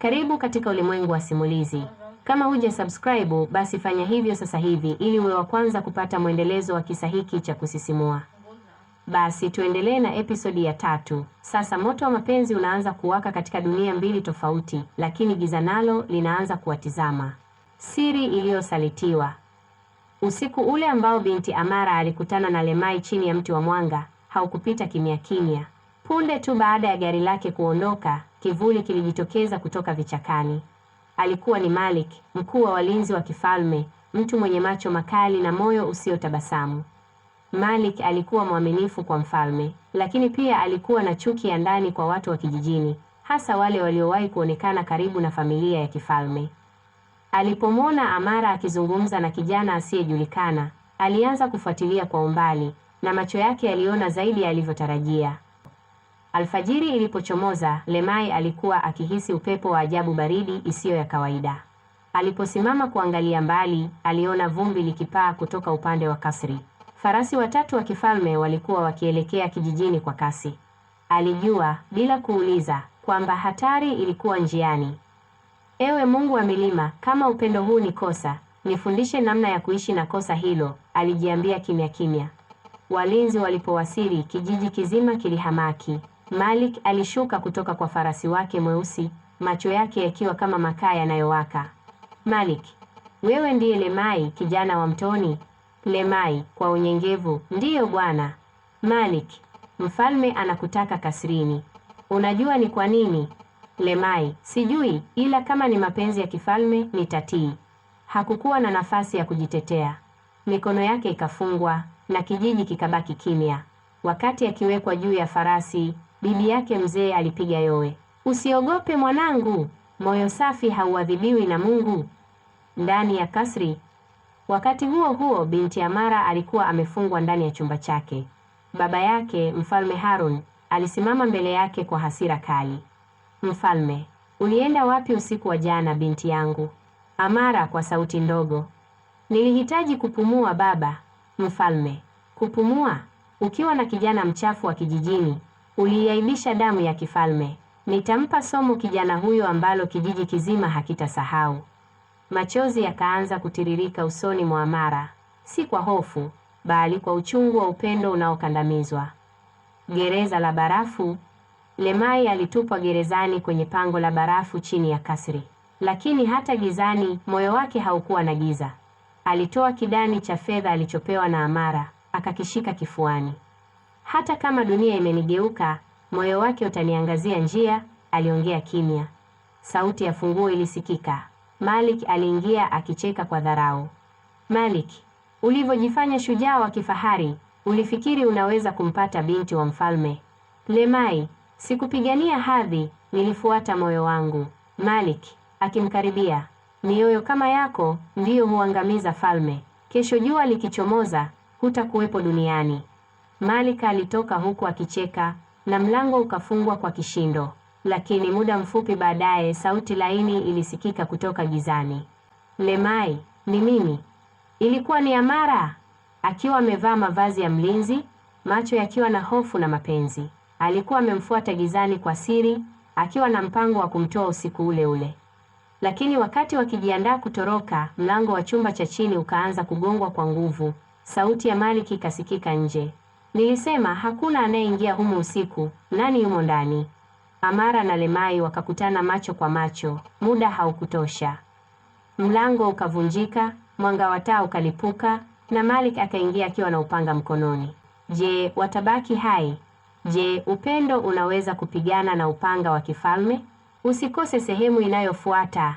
Karibu katika ulimwengu wa simulizi. Kama huja subscribe, basi fanya hivyo sasa hivi ili uwe wa kwanza kupata mwendelezo wa kisa hiki cha kusisimua. Basi tuendelee na episodi ya 3. Sasa moto wa mapenzi unaanza kuwaka katika dunia mbili tofauti, lakini giza nalo linaanza kuwatizama. Siri iliyosalitiwa. Usiku ule ambao binti Amara alikutana na Lemai chini ya mti wa mwanga, haukupita kimya kimya. Punde tu baada ya gari lake kuondoka, kivuli kilijitokeza kutoka vichakani. Alikuwa ni Malik, mkuu wa walinzi wa kifalme, mtu mwenye macho makali na moyo usiotabasamu. Malik alikuwa mwaminifu kwa mfalme, lakini pia alikuwa na chuki ya ndani kwa watu wa kijijini, hasa wale waliowahi kuonekana karibu na familia ya kifalme. Alipomwona Amara akizungumza na kijana asiyejulikana, alianza kufuatilia kwa umbali, na macho yake yaliona zaidi ya alivyotarajia. Alfajiri ilipochomoza, Lemai alikuwa akihisi upepo wa ajabu, baridi isiyo ya kawaida. Aliposimama kuangalia mbali, aliona vumbi likipaa kutoka upande wa kasri. Farasi watatu wa kifalme walikuwa wakielekea kijijini kwa kasi. Alijua bila kuuliza kwamba hatari ilikuwa njiani. Ewe Mungu wa milima, kama upendo huu ni kosa, nifundishe namna ya kuishi na kosa hilo, alijiambia kimya kimya. Walinzi walipowasili, kijiji kizima kilihamaki. Malik alishuka kutoka kwa farasi wake mweusi, macho yake yakiwa kama makaa yanayowaka. Malik, wewe ndiye Lemai, kijana wa mtoni? Lemai kwa unyenyekevu, ndiyo bwana. Malik, mfalme anakutaka kasrini. Unajua ni kwa nini? Lemai, sijui, ila kama ni mapenzi ya kifalme nitatii. Hakukuwa na nafasi ya kujitetea. Mikono yake ikafungwa na kijiji kikabaki kimya. Wakati akiwekwa juu ya farasi, bibi yake mzee alipiga yowe. Usiogope mwanangu, moyo safi hauadhibiwi na Mungu. Ndani ya kasri. Wakati huo huo, binti Amara alikuwa amefungwa ndani ya chumba chake. Baba yake, Mfalme Harun, alisimama mbele yake kwa hasira kali. Mfalme, ulienda wapi usiku wa jana binti yangu? Amara kwa sauti ndogo. Nilihitaji kupumua baba. Mfalme, kupumua? Ukiwa na kijana mchafu wa kijijini, uliaibisha damu ya kifalme. Nitampa somo kijana huyo ambalo kijiji kizima hakitasahau. Machozi yakaanza kutiririka usoni mwa Amara, si kwa hofu, bali kwa uchungu wa upendo unaokandamizwa. Gereza la barafu. Lemai alitupwa gerezani kwenye pango la barafu chini ya kasri. Lakini hata gizani, moyo wake haukuwa na giza. Alitoa kidani cha fedha alichopewa na Amara, akakishika kifuani. Hata kama dunia imenigeuka, moyo wake utaniangazia njia, aliongea kimya. Sauti ya funguo ilisikika. Malik aliingia akicheka kwa dharau. Malik, ulivyojifanya shujaa wa kifahari, ulifikiri unaweza kumpata binti wa mfalme. Lemai, sikupigania hadhi, nilifuata moyo wangu. Malik akimkaribia, mioyo kama yako ndiyo huangamiza falme. Kesho jua likichomoza, hutakuwepo duniani. Malik alitoka huku akicheka na mlango ukafungwa kwa kishindo. Lakini muda mfupi baadaye, sauti laini ilisikika kutoka gizani. Lemai, ni mimi. Ilikuwa ni Amara, akiwa amevaa mavazi ya mlinzi, macho yakiwa na hofu na mapenzi. Alikuwa amemfuata gizani kwa siri, akiwa na mpango wa kumtoa usiku ule ule. Lakini wakati wakijiandaa kutoroka, mlango wa chumba cha chini ukaanza kugongwa kwa nguvu. Sauti ya Malik ikasikika nje. Nilisema hakuna anayeingia humu usiku, nani yumo ndani? Amara na Lemai wakakutana macho kwa macho. Muda haukutosha. Mlango ukavunjika, mwanga wa taa ukalipuka, na Malik akaingia akiwa na upanga mkononi. Je, watabaki hai? Je, upendo unaweza kupigana na upanga wa kifalme? Usikose sehemu inayofuata.